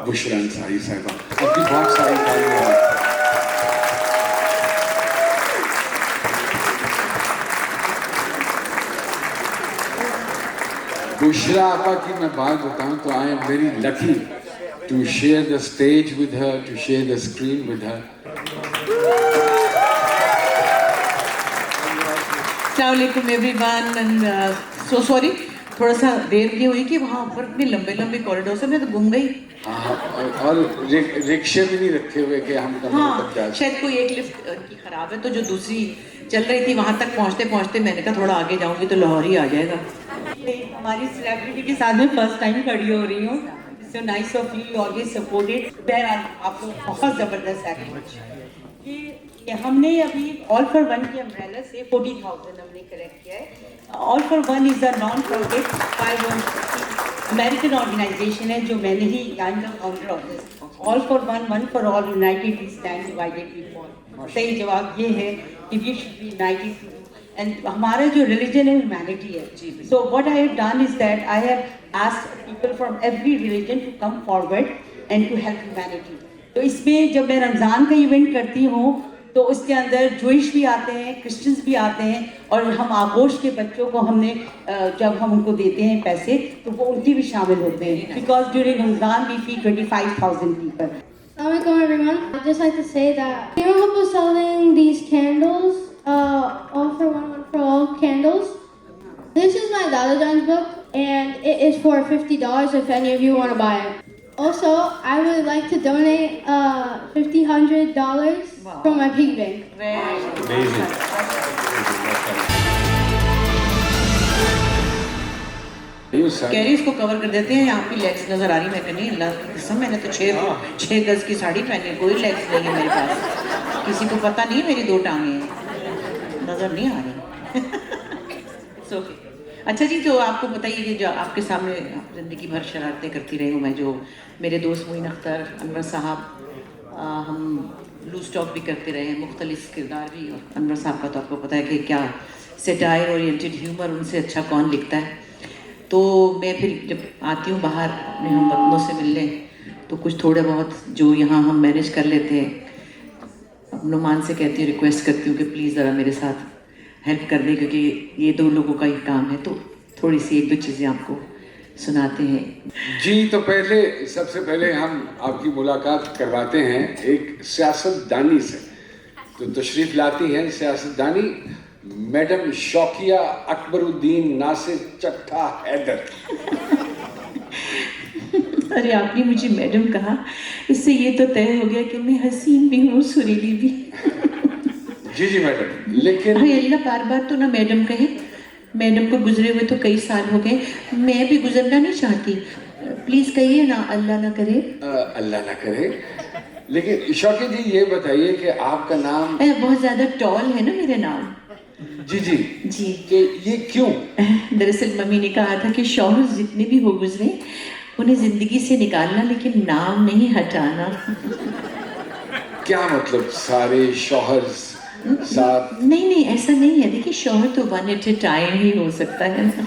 Bushra Ansari साहिबा। आपकी बहुत सारी तारीफ। बुशरा आपा की मैं बात बताऊं तो I am very lucky to share the stage with her, to share the screen with her. Assalamualaikum everyone and so sorry थोड़ा सा देर की हुई कि वहाँ ऊपर इतने लंबे लंबे कॉरिडोर से मैं तो गुम गई। हाँ और रिक्शे भी नहीं रखे हुए कि हम हाँ शायद कोई एक लिफ्ट की खराब है, तो जो दूसरी चल रही थी वहाँ तक पहुँचते पहुँचते मैंने कहा थोड़ा आगे जाऊँगी तो लाहौर ही आ जाएगा। हमारी सेलिब्रिटी के साथ में फर्स्ट टाइम खड़ी हो रही हूँ। So nice of you, you always supported. आप लोग बहुत ज़बरदस्त एक्टिंग। ये हमने अभी ऑल फॉर वन की अम्ब्रेला से 40,000 हमने कलेक्ट किया है। All for one is a non profit 501 American organisation है, जो मैंने ही यहाँ का founder of this. All for one, one for all, united we stand, divided we fall. सही जवाब ये है कि we should be united. And हमारा जो रिलीजन है ह्यूमैनिटी है। So what I have done is that I have asked people from every religion to come forward and to help humanity. तो इसमें जब मैं रमज़ान का इवेंट करती हूँ तो उसके अंदर जूइश भी आते हैं, क्रिश्चियंस भी आते हैं, और हम आगोश के बच्चों को हमने जब हम उनको देते हैं पैसे तो वो उनकी भी शामिल होते हैं। Because during Ramzan we feed 25,000 people. Assalamualaikum everyone. I'd just like to say that can you help us selling these candles, all for one, one for all candles. This is my Dada John's book and it is for $50 if any of you want to buy it. Also, I would like to donate $100 from my piggy bank. Amazing. Carries को cover कर देते हैं। यहाँ की legs नजर आ रही, मैं कहनी अल्लाह की कसम मैंने तो 6 गज की साड़ी पहनी, कोई लेग्स नहीं है मेरे पास। किसी को पता नहीं मेरी 2 टांगे नजर नहीं आ रही। so, अच्छा जी, तो आपको बताइए कि जो आपके सामने ज़िंदगी भर शरारतें करती रही हूँ मैं, जो मेरे दोस्त मोइन अख्तर, अनवर साहब, हम लूज टॉक भी करते रहे हैं, मुख्तलिफ किरदार भी। और अनवर साहब का तो आपको पता है कि क्या सेटायर ओरिएंटेड ह्यूमर, उनसे अच्छा कौन लिखता है। तो मैं फिर जब आती हूँ बाहर अपने हम वतनों से मिलने, तो कुछ थोड़ा बहुत जो यहाँ हम मैनेज कर लेते हैं, अब नुमान से कहती हूँ, रिक्वेस्ट करती हूँ कि प्लीज़ ज़रा मेरे साथ हेल्प कर दें, क्योंकि ये 2 लोगों का ही काम है। तो थोड़ी सी 1-2 चीज़ें आपको सुनाते हैं। जी, तो सबसे पहले हम आपकी मुलाकात करवाते हैं एक सियासतदानी से, तो तशरीफ़ लाती हैं सियासतदानी मैडम शौकिया अकबरुद्दीन नासिर चट्टा हैदर। अरे आपने मुझे मैडम कहा, इससे ये तो तय हो गया कि मैं हसीन भी हूँ, सुरीली भी। जी जी मैडम, लेकिन अरे अल्लाह बार बार तो ना मैडम कहे। मैडम को गुजरे हुए तो कई साल हो गए, मैं भी गुजरना नहीं चाहती। प्लीज कहिए ना, अल्लाह ना करे। अल्लाह ना करे। लेकिन शौकी जी ये बताइए कि आपका नाम बहुत ज्यादा टॉल है ना मेरा नाम। जी जी जी कि ये क्यों? दरअसल मम्मी ने कहा था कि शौहर जितने भी हो गुजरे उन्हें जिंदगी से निकालना, लेकिन नाम नहीं हटाना। क्या मतलब सारे शौहर साथ? नहीं ऐसा नहीं है। देखिए शौहर तो वन एट ए टाइम ही हो सकता है ना,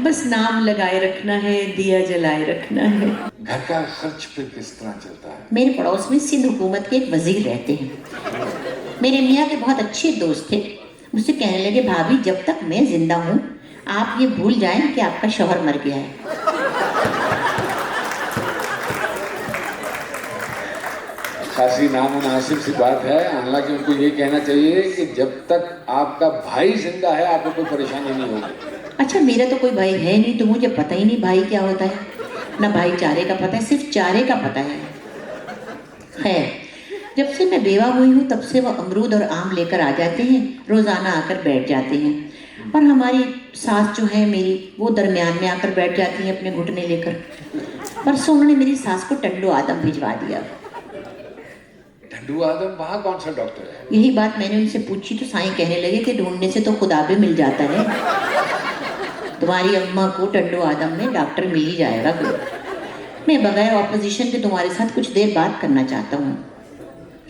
बस नाम लगाए रखना है, दिया जलाए रखना है। घर का खर्च फिर किस तरह चलता है? मेरे पड़ोस में सिंध हुकूमत के एक वजीर रहते हैं। मेरे मियाँ के बहुत अच्छे दोस्त थे। मुझसे कहने लगे, भाभी जब तक मैं जिंदा हूँ आप ये भूल जाएं कि आपका शौहर मर गया है। खासी नामुनासिब सी बात है। हालांकि उनको ये कहना चाहिए कि जब तक आपका भाई जिंदा है आपको कोई परेशानी नहीं होगी। अच्छा मेरा तो कोई भाई है नहीं, तो मुझे पता ही नहीं भाई क्या होता है। ना भाईचारे का पता है, सिर्फ चारे का पता है। खैर, जब से मैं बेवा हुई हूँ तब से वो अमरूद और आम लेकर आ जाते हैं, रोज़ाना आकर बैठ जाते हैं। और हमारी सास जो है मेरी, वो दरमियान में आकर बैठ जाती हैं अपने घुटने लेकर। परसों उन्होंने मेरी सास को टंडो आदम भिजवा दिया। टंडू आदम वहाँ कौन सा डॉक्टर है? यही बात मैंने उनसे पूछी तो साईं कहने लगे कि ढूंढने से तो खुदा भी मिल जाता है। तुम्हारी अम्मा को टंडो आदम में डॉक्टर मिल ही जाएगा कोई। मैं बगैर ऑपोजिशन के तुम्हारे साथ कुछ देर बात करना चाहता हूँ।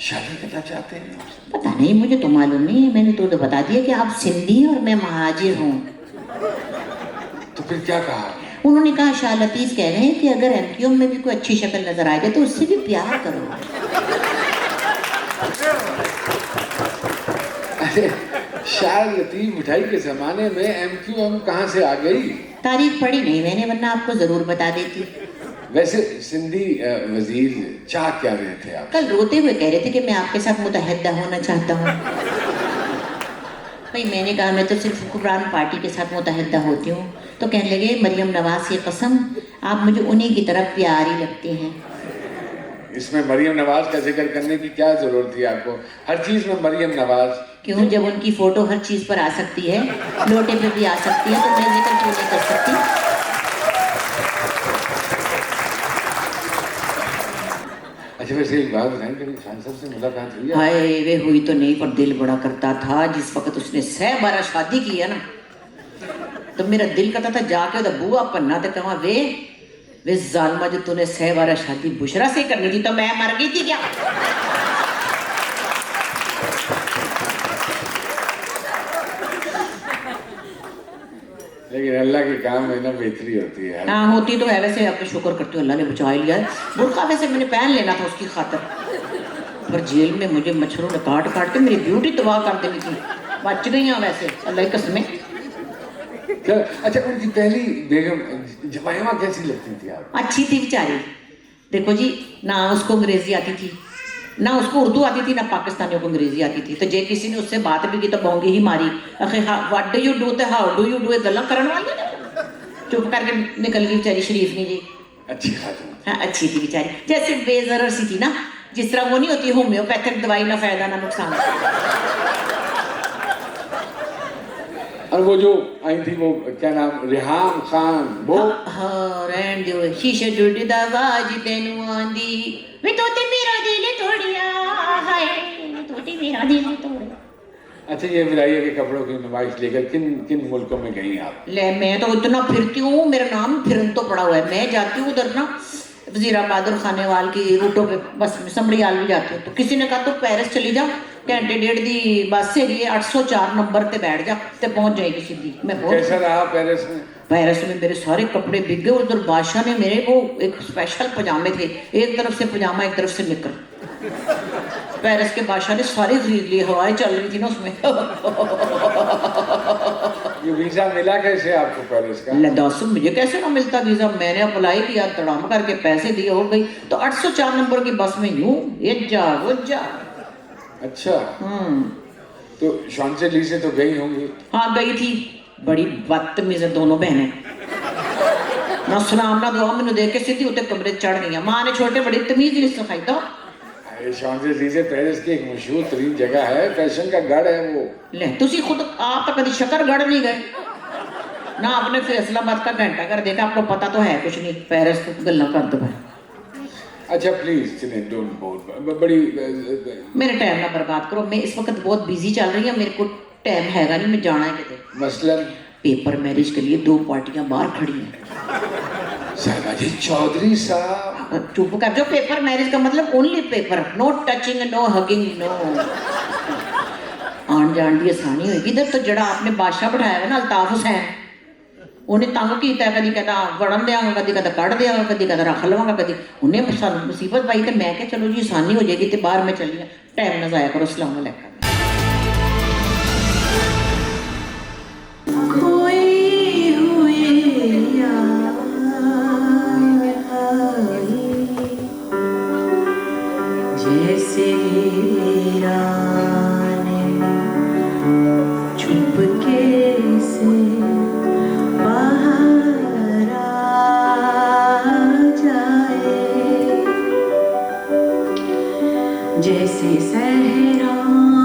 शादी करना चाहते हैं? पता नहीं, मुझे तो मालूम नहीं है। मैंने तो बता दिया कि आप सिंधी और मैं महाजिर हूँ। तो फिर क्या कहा? उन्होंने कहा शाह लतीफ़ कह रहे हैं कि अगर एमक्यूएम में भी कोई अच्छी शक्ल नजर आ जाए तो उससे भी प्यार करो। अरे शाह लतीफ़ मिठाई के जमाने में एमक्यूएम कहाँ से आ गई? तारीख पढ़ी नहीं मैंने, वरना आपको जरूर बता देती। वैसे सिंधी वजीर चाह क्या रहे थे आप? कल रोते हुए कह रहे थे कि मैं आपके साथ मुतहदा होना चाहता हूँ। भाई मैंने कहा मैं तो सिर्फ हुक्मरान पार्टी के साथ मुतहदा होती हूँ। तो कहने लगे, मरियम नवाज की कसम आप मुझे उन्हीं की तरफ प्यारी लगती हैं। इसमें मरियम नवाज का जिक्र करने की क्या जरूरत थी आपको? हर चीज में मरियम नवाज क्यों? जब उनकी फोटो हर चीज पर आ सकती है, लोटे पे भी आ सकती है, तो मैं जिक्र क्यों नहीं कर सकती? अच्छा वैसे एक बात बताएं, कभी खान साहब से मुलाकात हुई है? हाय वे हुई तो नहीं, पर दिल बड़ा करता था। जिस वक्त उसने 6 बार शादी की है ना, तो मेरा दिल करता था जाके उधर बुआ पन्ना तो कहा, वे जालमा जो तूने 6 बार शादी बुशरा से करनी थी तो मैं मर गई थी क्या? लेकिन अल्लाह के काम में ना बेहतरी होती है। हाँ होती तो है। वैसे अब शुक्र करती हूँ अल्लाह ने बचा लिया। बुर्का वैसे मैंने पहन लेना था उसकी खातर, पर जेल में मुझे मच्छरों ने काट काट के मेरी ब्यूटी तबाह कर देनी थी। बच गई हैं वैसे अल्लाह की कसम। अच्छा उनकी पहली बेगम जमायमा कैसी लगती थी आप? अच्छी थी बेचारी। देखो जी, ना उसको अंग्रेजी आती थी, ना उसको उर्दू आती थी, ना पाकिस्तानियों को अंग्रेजी आती थी। तो जे किसी ने उससे बात भी की तो बोंगी ही मारी। व्हाट डू यू डू, तो हाउ डू यू डू, गला करने वाली चुप करके निकल गई बेचारी शरीफ नहीं जी। अच्छी खातून। हाँ अच्छी थी बेचारी, जैसे बेजरर सी थी ना, जिस तरह वो नहीं होती होम्योपैथिक दवाई, ना फायदा ना नुकसान। और वो जो आई थी वो क्या नाम, रेहान खान, वो हाँ रहन दो। शीशे टूटी दवाज तेनू आंदी, वे तोते मेरा दिल तोड़िया, हाय तोते मेरा दिल तोड़िया। अच्छा ये बताइए कि कपड़ों की नुमाइश लेकर किन किन मुल्कों में गई आप? ले मैं तो इतना फिरती हूँ, मेरा नाम फिरन तो पड़ा हुआ है। मैं जाती हूँ उधर ना वजीराबाद और खानेवाल की रूटों पे, बस समड़ियाल भी जाती हूँ। तो किसी ने कहा तो पेरिस चली जा, घंटे डेढ़ दी बस है, 804 नंबर पे बैठ जा तो पहुंच जाएगी सीधी। मैं कैसा रहा पेरिस में? पेरिस में मेरे सारे कपड़े बिक गए। उधर बादशाह ने मेरे वो एक स्पेशल पजामे थे, एक तरफ से पजामा एक तरफ से निकर। पेरिस के बादशाह ने सारे खरीद लिए, हवाएं चल रही थी ना उसमें। ये वीजा मिला कैसे आपको पेरिस का? लद्दाख मुझे कैसे ना मिलता वीजा, मैंने अप्लाई किया, तड़ाम करके पैसे दिए, हो गई। तो 804 नंबर की बस में यूं ये जा वो जा। अच्छा तो शॉन्चे ली से तो गई होंगी? हाँ गई थी, बड़ी बदतमीज है दोनों बहनें, ना सलाम ना दुआ, मैंने देख के सीधी उत्ते कमरे चढ़ गई। माँ ने छोटे बड़ी तमीज नहीं सिखाई। तो शॉन्चे ली से पेरिस की एक मशहूर तरीन जगह है, फैशन का गढ़ है वो। ले तुसी खुद आप तो कभी शकरगढ़ नहीं गए ना, आपने फैसलाबाद का घंटा कर देखा, आपको पता तो है कुछ नहीं, पेरिस तो गल्ला कर दो। अच्छा प्लीज डोंट बोल, बड़ी मेरे टाइम ना बर्बाद करो, मैं इस वक्त बहुत बिजी चल रही हूँ, मेरे को टाइम हैगा नहीं, मैं जाना है कितने। मसलन पेपर मैरिज के लिए 2 पार्टियां बाहर खड़ी हैं। साहबाजी चौधरी साहब चुप कर जो, पेपर मैरिज का मतलब only paper, no touching no hugging no. आन जान की आसानी होगी। इधर तो जड़ा आपने बादशाह बिठाया है ना अल्ताफ हुसैन, उन्हें तंग किया, कभी कहता वड़न देंगा, कभी कहता कढ़ देंगा, कभी कहता रख लवांगा, कभी उन्हें सानू मुसीबत पाई, तो मैं क्या चलो जी आसानी हो जाएगी, तो बाहर मैं चली टाइम ना जाया करो। अस्सलाम वालेकुम। जैसे चुपके से बाहर आ जाए, जैसे सहराओं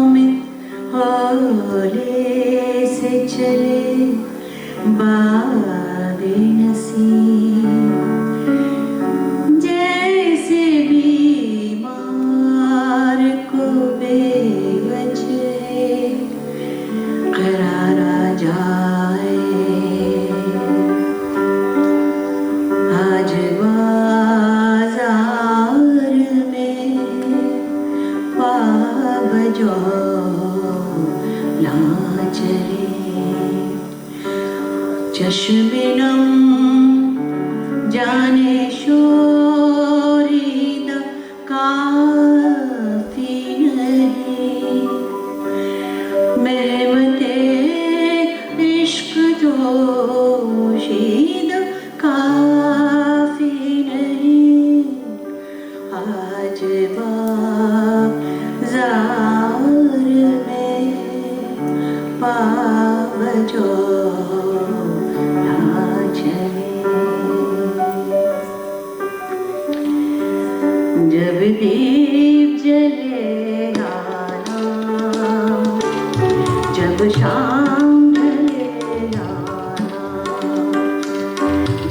में हौले से चले बादे नसीब, जैसे बीमार को बेवजह करार आ जाए। आज बाजार में पाबजो ना चले, चश्मे नम जाने शोरीदा काफी नहीं, महमते इश्क जोशीदा काफी नहीं। आज बाज़ार में पाबजो जब दीप जलेगा ना, जब शाम ढलेगा ना,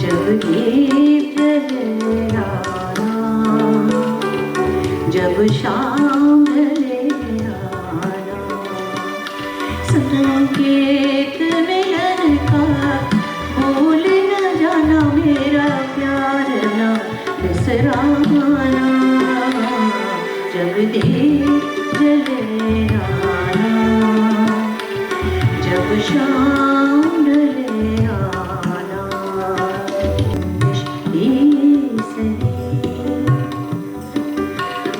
जब दीप जलेगा ना, जब शाम ढलेगा ना, संकेत मिलन का भूल न जाना, मेरा प्यार न बिसराना, जब दीप जलेगा ना, जब शाम ढलेगा ना,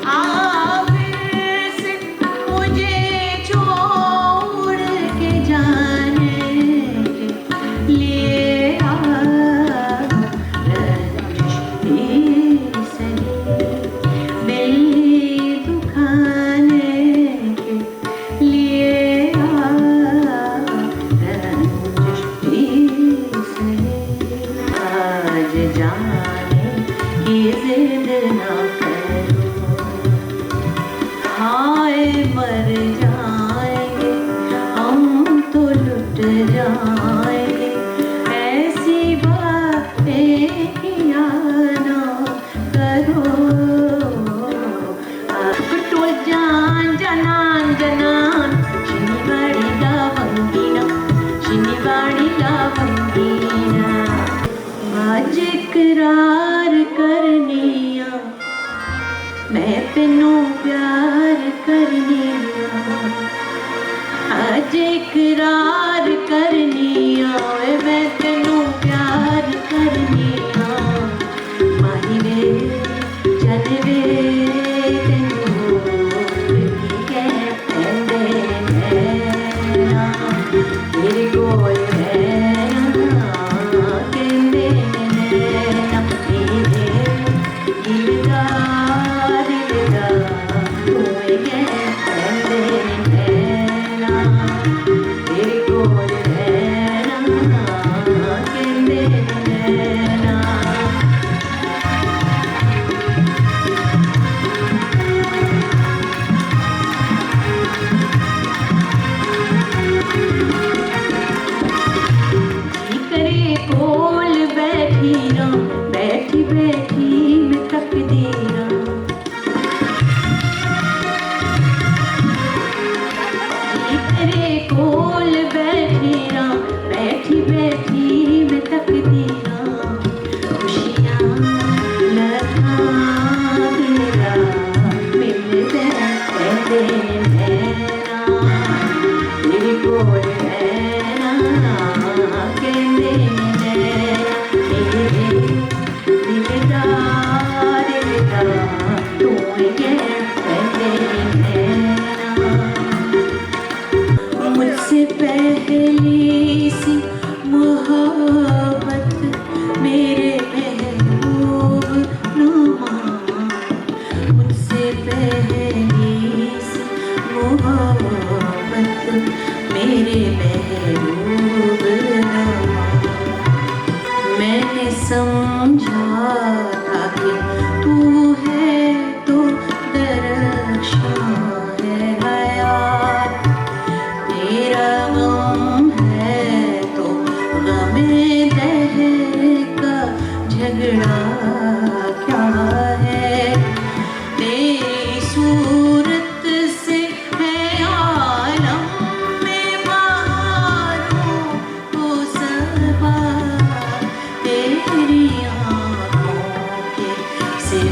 आप से मुझे छोड़ के जाने के लिए मर जाएंगे हम तो लुट जाएंगे, ऐसी बातें किया ना करो। तो जान जनान जनान शिनिवाड़ी लावंगीना, शिनिवाड़ी लावंगीना, आज इकरार करनिया मैं तेनू प्यार करनिया, आज इकरार करनिया मैं तेनू प्यार करनिया, माही वे जन वे तेनू कहते नैना, मेरे कोल है कहते नैना, मेरे दिलदार दिलदार कोई कहते नैना।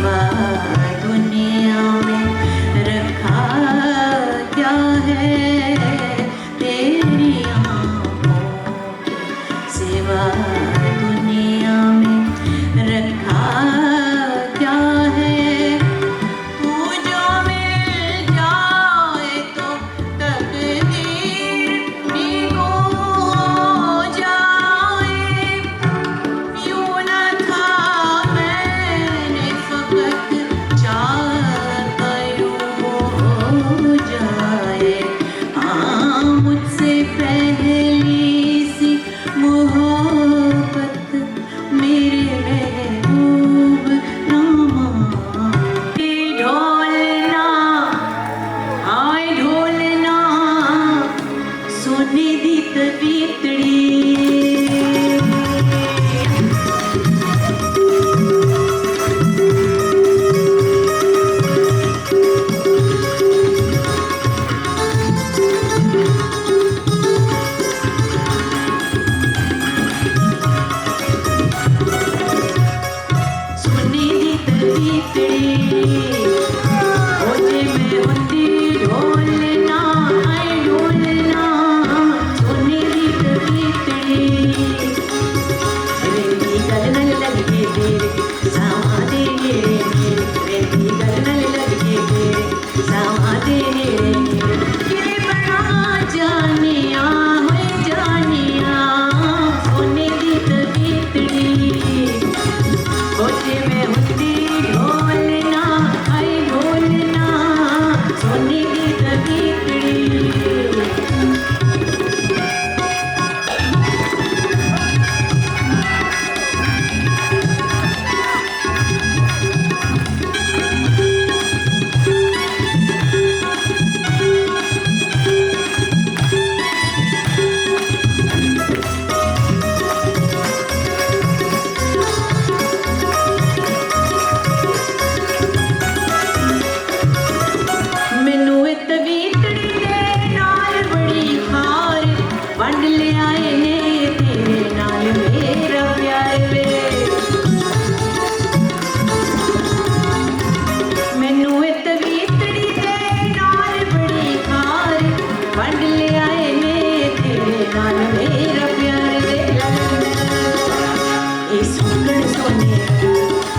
सिवा दुनिया में रखा क्या है तेरी आँखों के सिवा दुनिया में रखा क्या है तू जो मिल जाए तो तकदीर नीगो हो जाए यूं न था मैंने फकत चाहता यूं हो जाए हाँ मुझसे पहली सी मोहब्बत मेरे महबूब रामा ढोलना हाय ढोलना सोने दी तबीतड़ी सोने दी तबीतड़ी ओ जे मैं होंदी ढोलना हाय ढोलना सोने दी तबीतड़ी रेंदी गल नल लगे तेरे सावा दे रेंदी गल नल लगे तेरे सावा दे किरे बड़ा जानिया होए जानिया सोने दी तबीतड़ी होते में होती ढोलना हाय ढोलना सोने की तबीतड़ी ਮੈਨੂੰ ਇਹ ਤਵੀਤੜੀ ਦੇ ਨਾਲ ਬੜੀ ਖਾਰ ਵੰਡ ਲਿਆਏ ਨੇ ਤੇਰੇ ਨਾਲ ਮੇਰਾ ਪਿਆਰ ਵੇ ਮੈਨੂੰ ਇਹ ਤਵੀਤੜੀ ਦੇ ਨਾਲ ਬੜੀ ਖਾਰ ਵੰਡ ਲਿਆਏ ਨੇ ਤੇਰੇ ਨਾਲ ਮੇਰਾ ਪਿਆਰ ਵੇ ਇਹ ਸੁਣਨ ਸੋਨੇ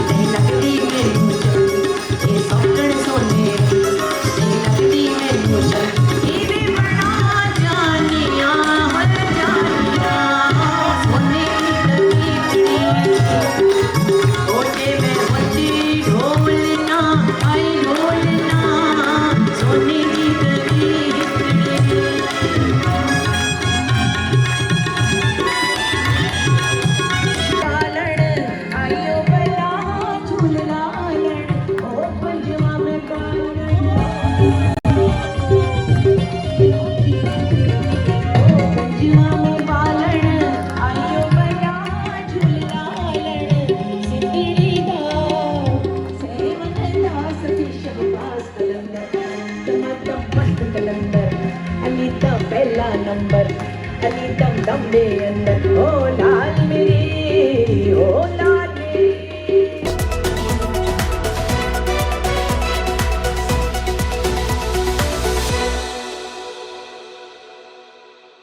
ਨਹੀਂ ਲੱਗਦੀ ਮੈਨੂੰ ਚੰਗੀ ਇਹ ਸੁਣਨ ਸੋਨੇ लगती है मुझे ये बड़ा जानिया हो जानिया सोने की तबीतड़ी होते में होती ढोलना आई ढोलना सोने की तबीतड़ी आयो बला झूलना ओ पंजवा में जीवा में बालण आयो बला झूला सिद्धि दा सेवन दास शहबाज कलंदर तमतम मस्त कलंदर अली दा पहला नंबर अली दम दम दे अंदर